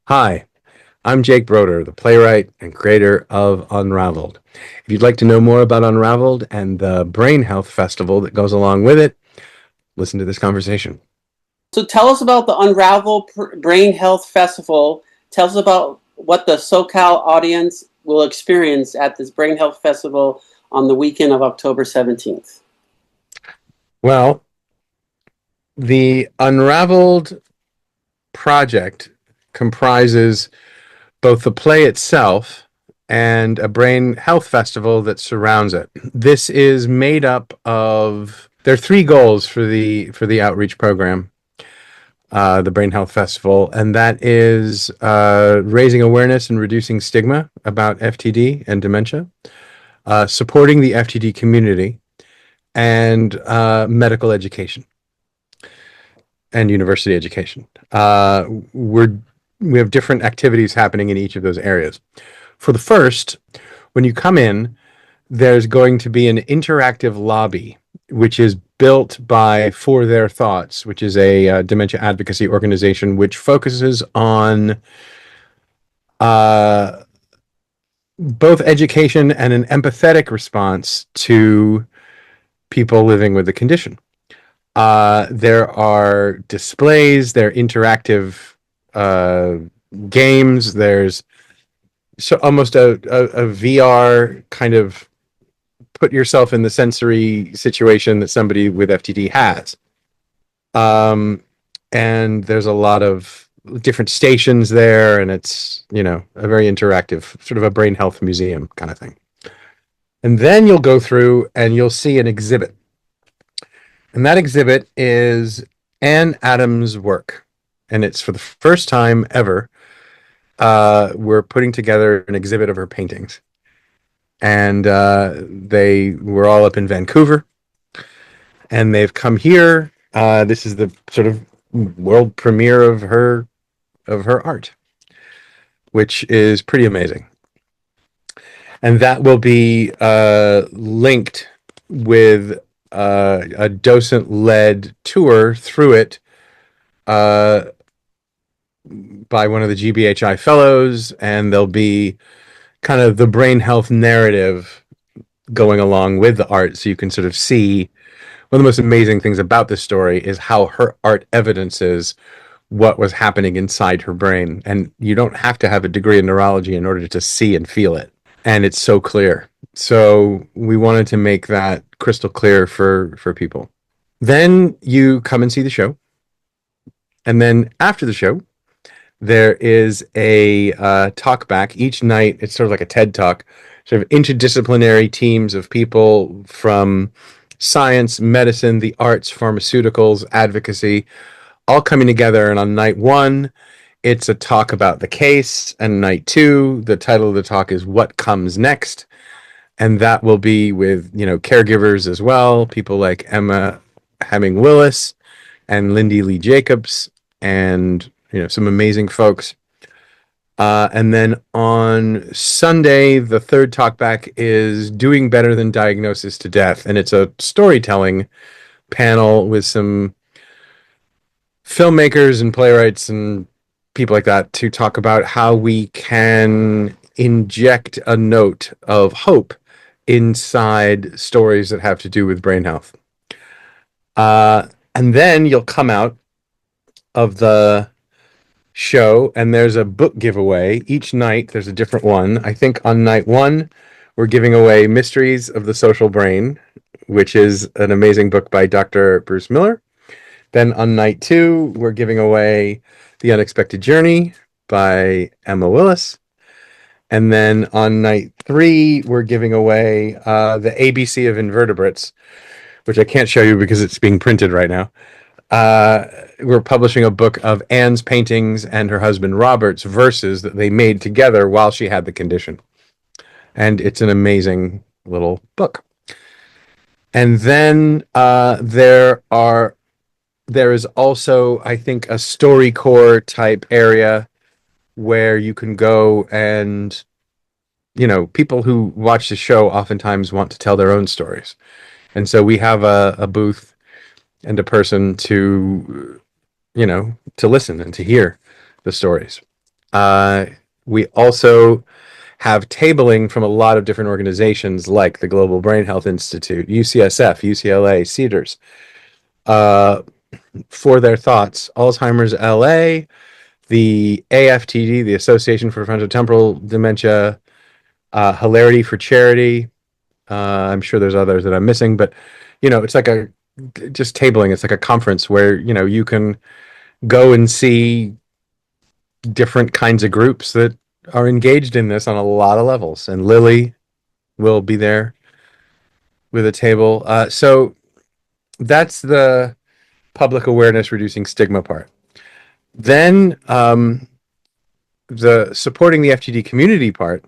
Hi, I'm Jake Broder, the playwright and creator of UnRavelled. If you'd like to know more about UnRavelled and the Brain Health Festival that goes along with it, listen to this conversation. So tell us about the Unravel Brain Health Festival. Tell us about what the SoCal audience will experience at this Brain Health Festival on the weekend of October 17th. Well, the UnRavelled project comprises both the play itself and a brain health festival that surrounds it. This is made up of there are three goals for the outreach program, the Brain Health Festival, and that is raising awareness and reducing stigma about FTD and dementia, supporting the FTD community, and medical education and university education. We have different activities happening in each of those areas. For the first, when you come in, there's going to be an interactive lobby, which is built by For Their Thoughts, which is a dementia advocacy organization which focuses on both education and an empathetic response to people living with the condition. There are displays, there are interactive games, there's almost a VR kind of put yourself in the sensory situation that somebody with FTD has. And there's a lot of different stations there, and it's, a very interactive, sort of a brain health museum kind of thing. And then you'll go through and you'll see an exhibit. And that exhibit is Anne Adams' work. And it's for the first time ever, we're putting together an exhibit of her paintings. And they were all up in Vancouver. And they've come here. This is the sort of world premiere of her art, which is pretty amazing. And that will be linked with a docent-led tour through it by one of the GBHI fellows, and there'll be kind of the brain health narrative going along with the art, so you can sort of see. One of the most amazing things about this story is how her art evidences what was happening inside her brain, and you don't have to have a degree in neurology in order to see and feel it, and it's so clear. So we wanted to make that crystal clear for people. Then you come and see the show, and then after the show, there is a talk back each night. It's sort of like a TED Talk, sort of interdisciplinary teams of people from science, medicine, the arts, pharmaceuticals, advocacy, all coming together. And on night one, it's a talk about the case. And night two, the title of the talk is What Comes Next? And that will be with, caregivers as well, people like Emma Hemming Willis and Lindy Lee Jacobs, and some amazing folks. And then on Sunday, the third talkback is Doing Better Than Diagnosis to Death. And it's a storytelling panel with some filmmakers and playwrights and people like that to talk about how we can inject a note of hope inside stories that have to do with brain health. And then you'll come out of the show, and there's a book giveaway. Each night there's a different one. I think on night one, we're giving away Mysteries of the Social Brain, which is an amazing book by Dr. Bruce Miller. Then on night two, we're giving away The Unexpected Journey by Emma Willis. And then on night three, we're giving away The ABC of Invertebrates, which I can't show you because it's being printed right now. We're publishing a book of Anne's paintings and her husband Robert's verses that they made together while she had the condition. And it's an amazing little book. And then there is also, I think, a StoryCorps type area where you can go and, people who watch the show oftentimes want to tell their own stories. And so we have a booth and a person to listen and to hear the stories. We also have tabling from a lot of different organizations like the Global Brain Health Institute, UCSF, UCLA, Cedars, for their thoughts. Alzheimer's LA, the AFTD, the Association for Frontotemporal Dementia, Hilarity for Charity. I'm sure there's others that I'm missing, but it's like just tabling. It's like a conference where you can go and see different kinds of groups that are engaged in this on a lot of levels. And Lily will be there with a table. So that's the public awareness, reducing stigma part. Then the supporting the FTD community part.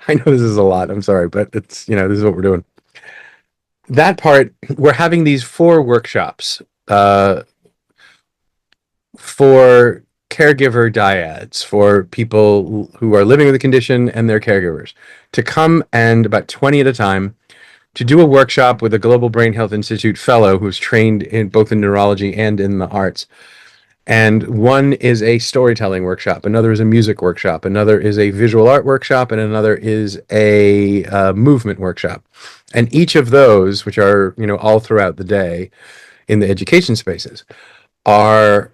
I know this is a lot. I'm sorry, but it's this is what we're doing. That part, we're having these 4 workshops for caregiver dyads, for people who are living with the condition and their caregivers, to come, and about 20 at a time, to do a workshop with a Global Brain Health Institute fellow who's trained in both in neurology and in the arts. And one is a storytelling workshop, another is a music workshop, another is a visual art workshop, and another is a movement workshop. And each of those, which are all throughout the day in the education spaces, are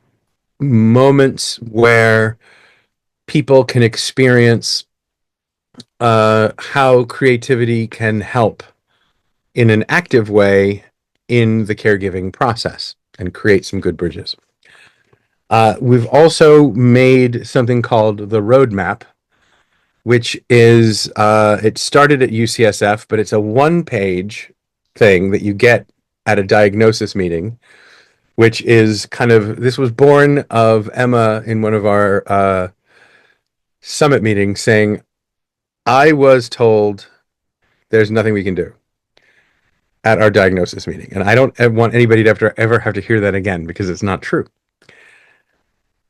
moments where people can experience how creativity can help in an active way in the caregiving process and create some good bridges. We've also made something called the Roadmap, which is, it started at UCSF, but it's a 1-page thing that you get at a diagnosis meeting, which is this was born of Emma in one of our summit meetings saying, I was told there's nothing we can do at our diagnosis meeting. And I don't want anybody to ever have to hear that again, because it's not true.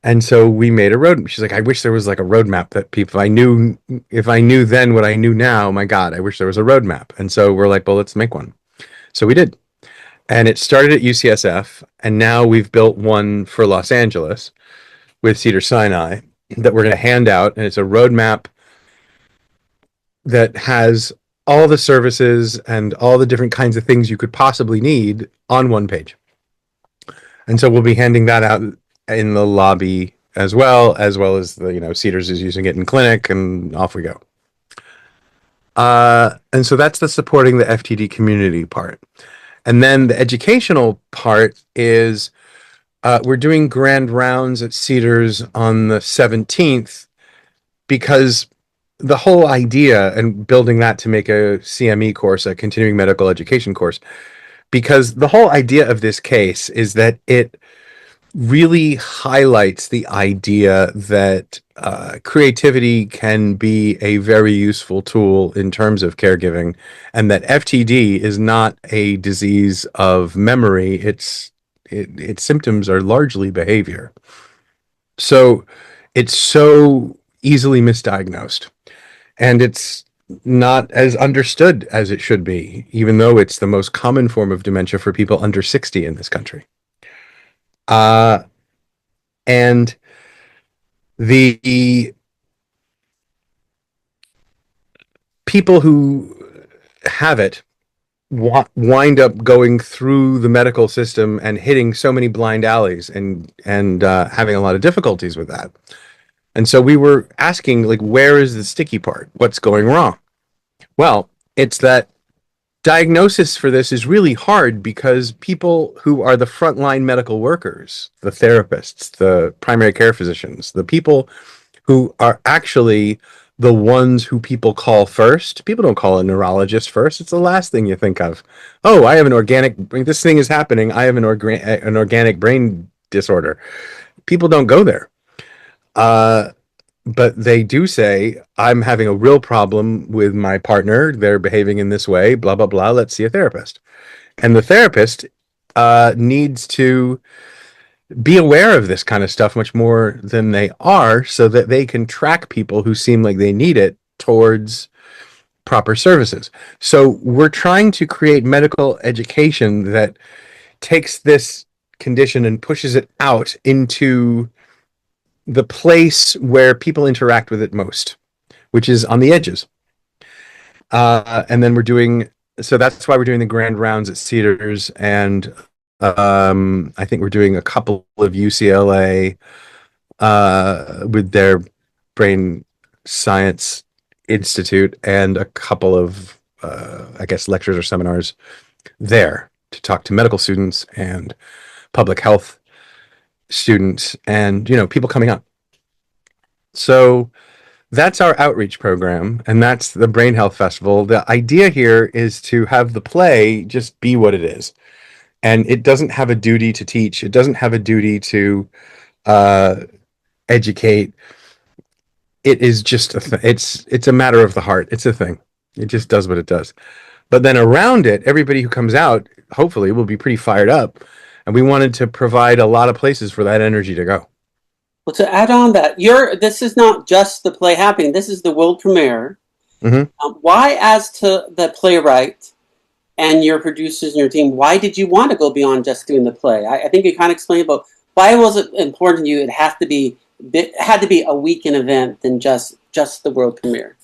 And so we made a roadmap. She's like, I wish there was like a roadmap that people, if I knew then what I knew now, my God, I wish there was a roadmap. And so we're like, well, let's make one. So we did. And it started at UCSF, and now we've built one for Los Angeles with Cedars-Sinai that we're going to hand out. And it's a roadmap that has all the services and all the different kinds of things you could possibly need on 1 page. And so we'll be handing that out in the lobby as well as the, Cedars is using it in clinic, and off we go. And so that's the supporting the FTD community part. And then the educational part is we're doing grand rounds at Cedars on the 17th, because the whole idea, and building that to make a CME course, a continuing medical education course, because the whole idea of this case is that it really highlights the idea that creativity can be a very useful tool in terms of caregiving, and that FTD is not a disease of memory. Its symptoms are largely behavior. So it's so easily misdiagnosed, and it's not as understood as it should be, even though it's the most common form of dementia for people under 60 in this country. And the people who have it wind up going through the medical system and hitting so many blind alleys and having a lot of difficulties with that. And so we were asking, like, where is the sticky part? What's going wrong? Well, it's that diagnosis for this is really hard, because people who are the frontline medical workers, the therapists, the primary care physicians, the people who are actually the ones who people call first. People don't call a neurologist first. It's the last thing you think of. Oh, I have this thing is happening. I have an organic brain disorder. People don't go there. But they do say, I'm having a real problem with my partner. They're behaving in this way, blah, blah, blah. Let's see a therapist. And the therapist needs to be aware of this kind of stuff much more than they are, so that they can track people who seem like they need it towards proper services. So we're trying to create medical education that takes this condition and pushes it out into the place where people interact with it most, which is on the edges. And then we're doing, so that's why we're doing the grand rounds at Cedars, and I think we're doing a couple of UCLA with their brain science institute, and a couple of I guess lectures or seminars there to talk to medical students and public health students, and people coming up. So that's our outreach program, and that's the Brain Health Festival. The idea here is to have the play just be what it is, and it doesn't have a duty to teach. It doesn't have a duty to educate. It is just it's a matter of the heart. It's a thing. It just does what it does. But then around it, everybody who comes out hopefully will be pretty fired up, and we wanted to provide a lot of places for that energy to go. Well, to add on that, this is not just the play happening. This is the world premiere. Mm-hmm. Why, as to the playwright and your producers and your team, why did you want to go beyond just doing the play? I think you kind of explained about why was it important to you. It had to be a weekend event than just the world premiere.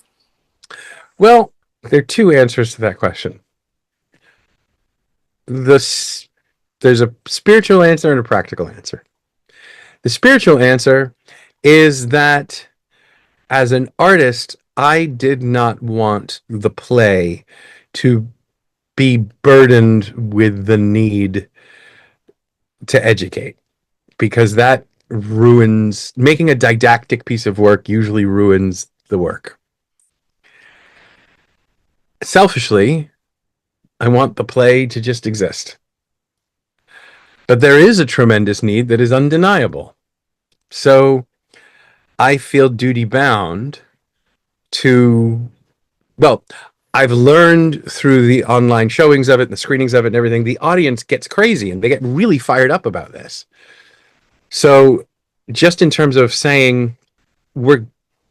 Well, there are two answers to that question. There's a spiritual answer and a practical answer. The spiritual answer is that as an artist, I did not want the play to be burdened with the need to educate, because that ruins, making a didactic piece of work usually ruins the work. Selfishly, I want the play to just exist. But there is a tremendous need that is undeniable. So I feel duty bound to, well, I've learned through the online showings of it, and the screenings of it and everything, the audience gets crazy and they get really fired up about this. So just in terms of saying we're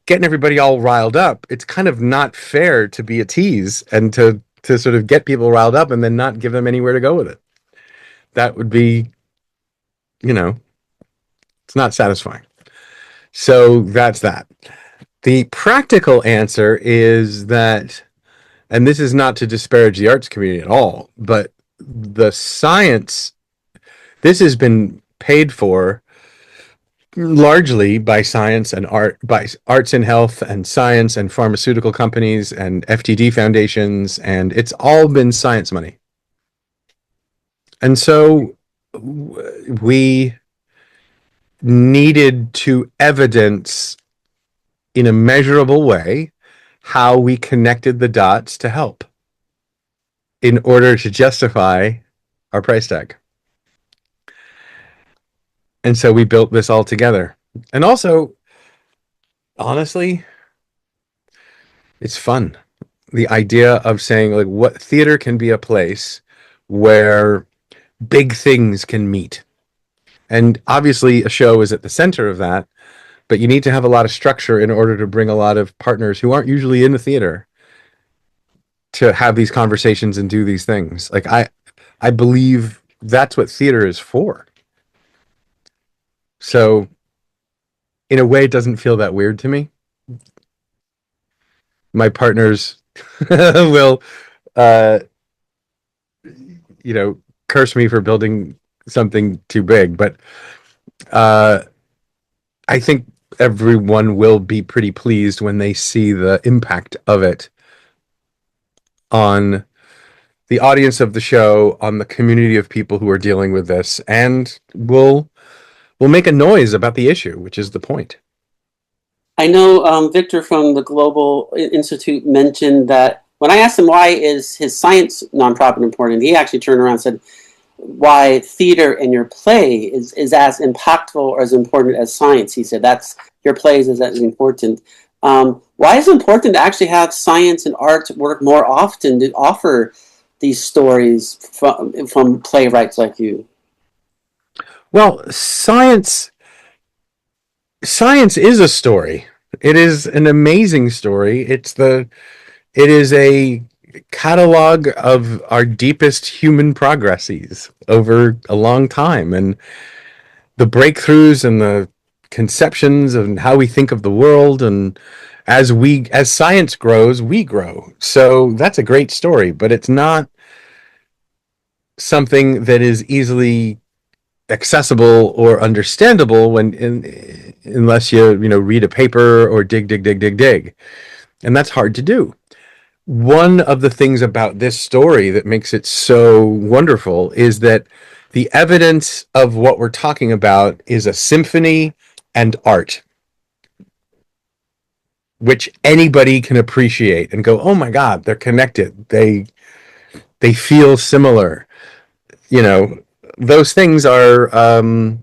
getting everybody all riled up, it's kind of not fair to be a tease and to sort of get people riled up and then not give them anywhere to go with it. That would be, it's not satisfying. So that's that. The practical answer is that, and this is not to disparage the arts community at all, but the science, this has been paid for largely by science and art, by arts and health and science and pharmaceutical companies and FTD foundations, and it's all been science money. And so we needed to evidence in a measurable way how we connected the dots to help in order to justify our price tag. And so we built this all together. And also, honestly, it's fun. The idea of saying, like, what theater can be a place where big things can meet. And obviously a show is at the center of that, but you need to have a lot of structure in order to bring a lot of partners who aren't usually in the theater to have these conversations and do these things. Like, I believe that's what theater is for. So in a way, it doesn't feel that weird to me. My partners will, curse me for building something too big, but I think everyone will be pretty pleased when they see the impact of it on the audience of the show, on the community of people who are dealing with this, and will make a noise about the issue, which is the point. I know Victor from the Global Institute mentioned that when I asked him why is his science nonprofit important, he actually turned around and said, why theater and your play is as impactful or as important as science. He said that's your plays is as important. Why is it important to actually have science and art work more often to offer these stories from playwrights like you? Well, science is a story. It is an amazing story. It is a catalog of our deepest human progresses over a long time, and the breakthroughs and the conceptions and how we think of the world. And as science grows, we grow. So that's a great story, but it's not something that is easily accessible or understandable unless you read a paper or dig. And that's hard to do. One of the things about this story that makes it so wonderful is that the evidence of what we're talking about is a symphony and art, which anybody can appreciate and go, oh my God, they're connected. They feel similar. Those things are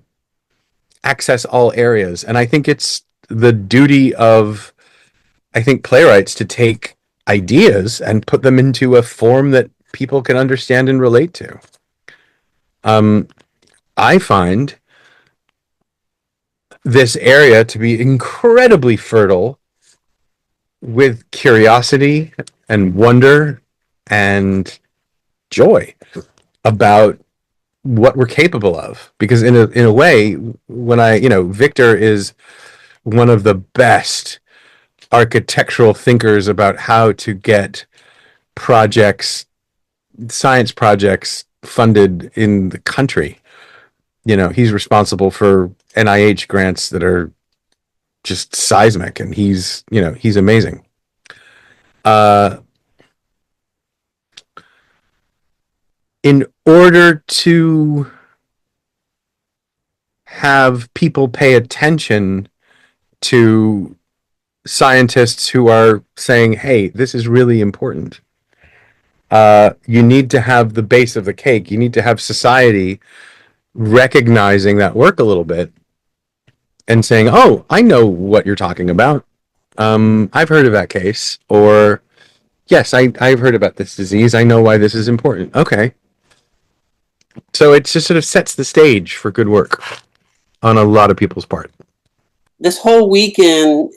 access all areas. And I think it's the duty of, playwrights to take ideas and put them into a form that people can understand and relate to. I find this area to be incredibly fertile with curiosity and wonder and joy about what we're capable of. Because in a way, when Victor is one of the best architectural thinkers about how to get science projects funded in the country. He's responsible for NIH grants that are just seismic, and he's amazing. In order to have people pay attention to scientists who are saying, hey, this is really important, you need to have the base of the cake. You need to have society recognizing that work a little bit and saying, oh, I know what you're talking about. I've heard of that case. Or, yes, I've heard about this disease. I know why this is important. Okay. So it just sort of sets the stage for good work on a lot of people's part. This whole weekend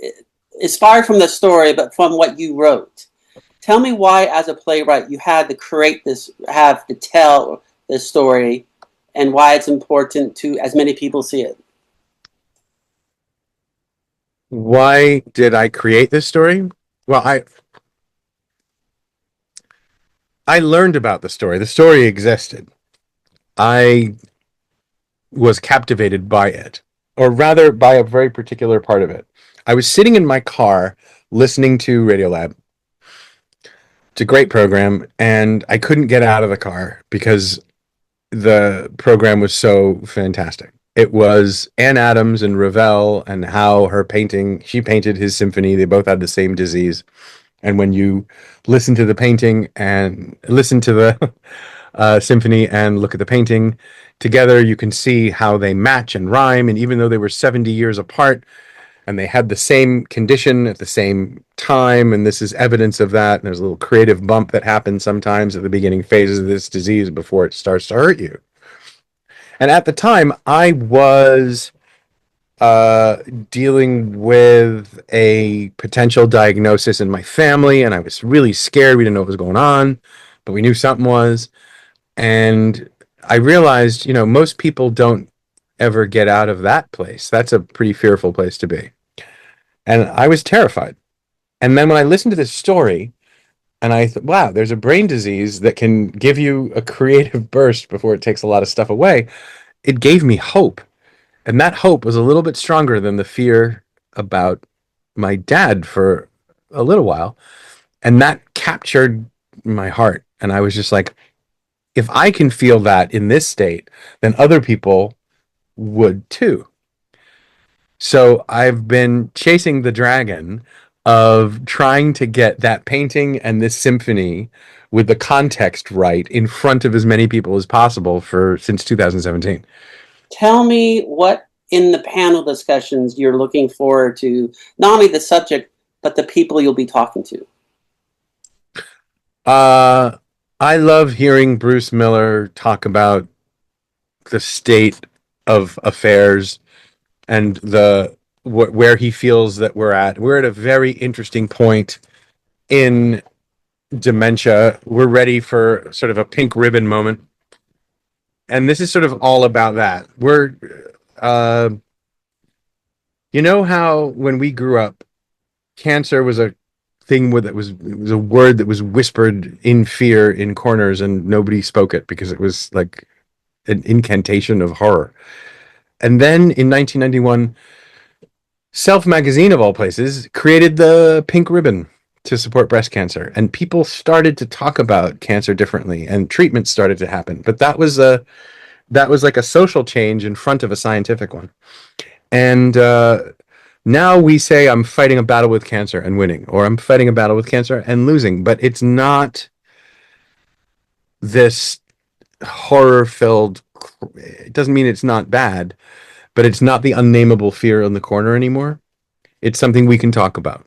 is far from the story, but from what you wrote. Tell me why, as a playwright, you had to create this, have to tell this story, and why it's important to as many people see it. Why did I create this story? Well, I learned about the story. The story existed. I was captivated by it, or rather by a very particular part of it. I was sitting in my car listening to Radiolab. It's a great program, and I couldn't get out of the car because the program was so fantastic. It was Anne Adams and Ravel, and how she painted his symphony. They both had the same disease. And when you listen to the painting and listen to the symphony and look at the painting together, you can see how they match and rhyme. And even though they were 70 years apart and they had the same condition at the same time, and this is evidence of that, and there's a little creative bump that happens sometimes at the beginning phases of this disease before it starts to hurt you. And at the time, I was dealing with a potential diagnosis in my family, and I was really scared. We didn't know what was going on, but we knew something was. And I realized, most people don't ever get out of that place. That's a pretty fearful place to be. And I was terrified. And then when I listened to this story, and I thought, wow, there's a brain disease that can give you a creative burst before it takes a lot of stuff away, it gave me hope. And that hope was a little bit stronger than the fear about my dad for a little while. And that captured my heart. And I was just like, if I can feel that in this state, then other people would too. So I've been chasing the dragon of trying to get that painting and this symphony with the context right in front of as many people as possible since 2017. Tell me what in the panel discussions you're looking forward to, not only the subject, but the people you'll be talking to. I love hearing Bruce Miller talk about the state of affairs and where he feels that we're at. We're at a very interesting point in dementia. We're ready for sort of a pink ribbon moment. And this is sort of all about that. You know how when we grew up, cancer was a thing with it was a word that was whispered in fear in corners and nobody spoke it because it was like an incantation of horror. And then in 1991, Self magazine of all places created the pink ribbon to support breast cancer, and people started to talk about cancer differently and treatments started to happen. But that was like a social change in front of a scientific one. And now we say I'm fighting a battle with cancer and winning, or I'm fighting a battle with cancer and losing. But it's not this horror filled, it doesn't mean it's not bad, but it's not the unnameable fear in the corner anymore. It's something we can talk about.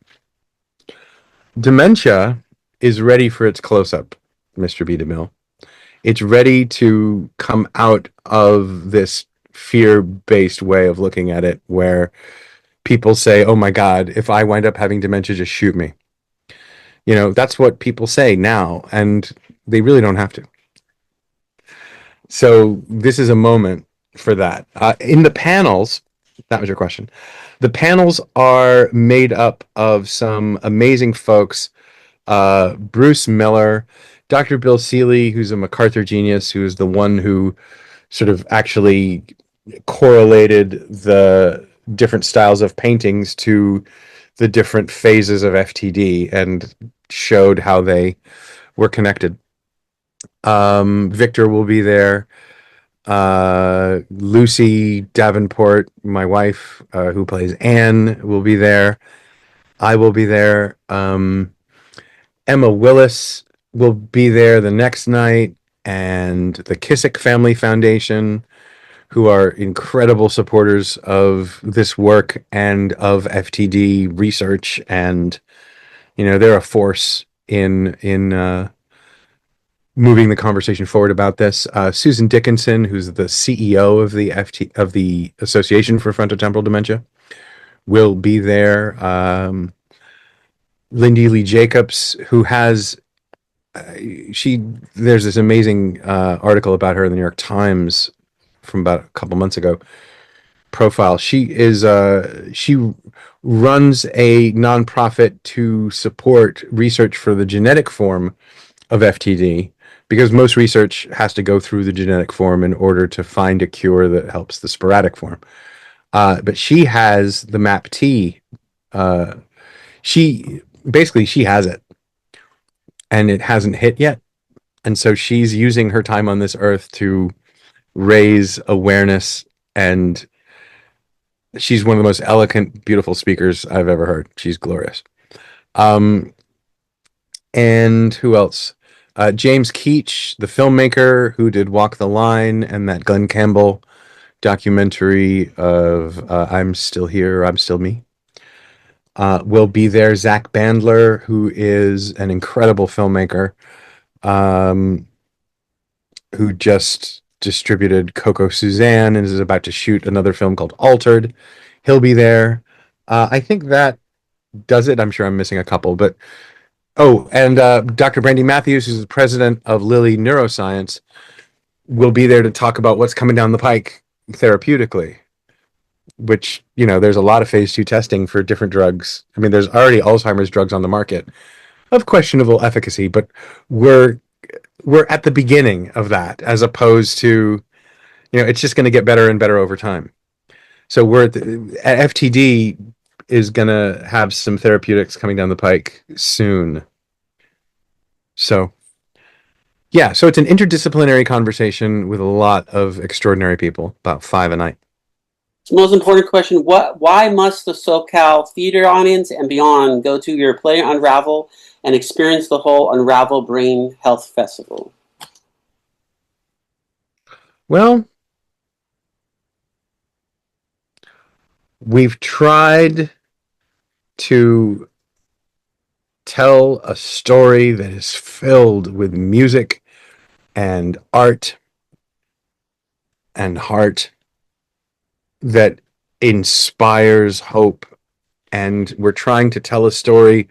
Dementia is ready for its close up, Mr. B. DeMille. It's ready to come out of this fear based way of looking at it where people say, oh my God, if I wind up having dementia, just shoot me. You know, that's what people say now, and they really don't have to. So this is a moment for that. In the panels, that was your question. The panels are made up of some amazing folks. Bruce Miller, Dr. Bill Seeley, who's a MacArthur genius, who is the one who sort of actually correlated the different styles of paintings to the different phases of FTD and showed how they were connected. Victor will be there. Lucy Davenport, my wife, who plays Anne, will be there. I will be there. Emma Willis will be there the next night, and the Kissick Family Foundation, who are incredible supporters of this work and of FTD research, and you know they're a force in moving the conversation forward about this. Susan Dickinson, who's the CEO of the Association for Frontotemporal Dementia, will be there. Lindy Lee Jacobs, who has there's this amazing article about her in the New York Times from about a couple months ago. Profile. She runs a nonprofit to support research for the genetic form of FTD because most research has to go through the genetic form in order to find a cure that helps the sporadic form. But she has the MAPT. She has it, and it hasn't hit yet. And so she's using her time on this earth to raise awareness, and she's one of the most eloquent, beautiful speakers I've ever heard. She's glorious. And who else? James Keach, the filmmaker who did Walk the Line and that Glenn Campbell documentary of I'm Still Here, I'm Still Me, will be there. Zach Bandler, who is an incredible filmmaker, who just distributed Coco Suzanne and is about to shoot another film called Altered. He'll be there. I think that does it. I'm sure I'm missing a couple, but and Dr. Brandy Matthews, who's the president of Lilly Neuroscience, will be there to talk about what's coming down the pike therapeutically, which, you know, there's a lot of phase 2 testing for different drugs. I mean, there's already Alzheimer's drugs on the market of questionable efficacy, but we're at the beginning of that, as opposed to, you know, it's just going to get better and better over time. So FTD is going to have some therapeutics coming down the pike soon. So, yeah, so it's an interdisciplinary conversation with a lot of extraordinary people, about 5 a night. Most important question, why must the SoCal theater audience and beyond go to your play Unravel and experience the whole Unravel Brain Health Festival? Well, we've tried to tell a story that is filled with music and art and heart that inspires hope, and we're trying to tell a story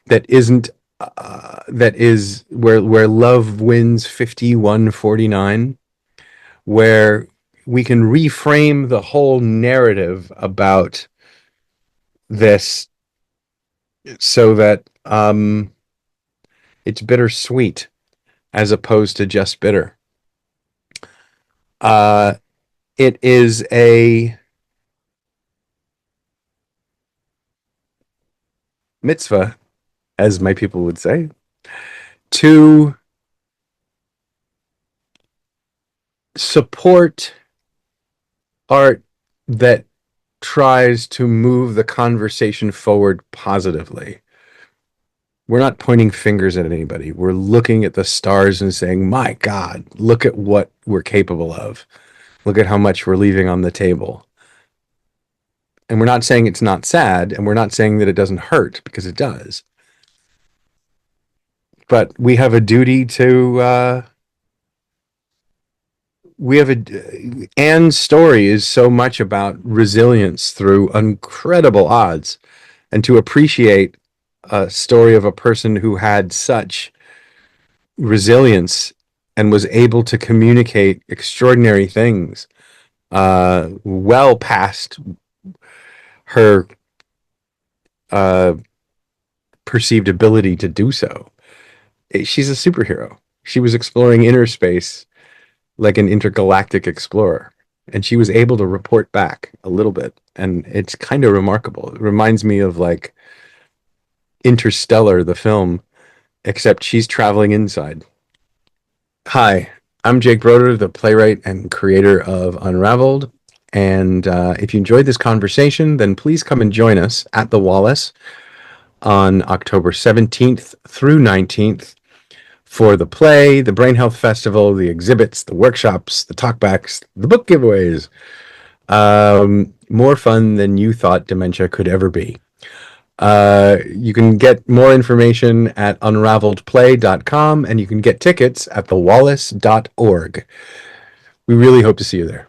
that isn't that is where love wins 51-49, where we can reframe the whole narrative about this so that it's bittersweet as opposed to just bitter. It is a mitzvah, as my people would say, to support art that tries to move the conversation forward positively. We're not pointing fingers at anybody. We're looking at the stars and saying, my God, look at what we're capable of. Look at how much we're leaving on the table. And we're not saying it's not sad, and we're not saying that it doesn't hurt, because it does. But we have a duty to... Anne's story is so much about resilience through incredible odds, and to appreciate a story of a person who had such resilience and was able to communicate extraordinary things well past her perceived ability to do so. She's a superhero. She was exploring inner space like an intergalactic explorer, and she was able to report back a little bit, and it's kind of remarkable. It reminds me of like Interstellar, the film, except she's traveling inside. Hi, I'm Jake Broder, the playwright and creator of UnRavelled, and if you enjoyed this conversation, then please come and join us at the Wallis on October 17th through 19th for the play, the Brain Health Festival, the exhibits, the workshops, the talkbacks, the book giveaways. More fun than you thought dementia could ever be. You can get more information at unravelledplay.com, and you can get tickets at thewallis.org. We really hope to see you there.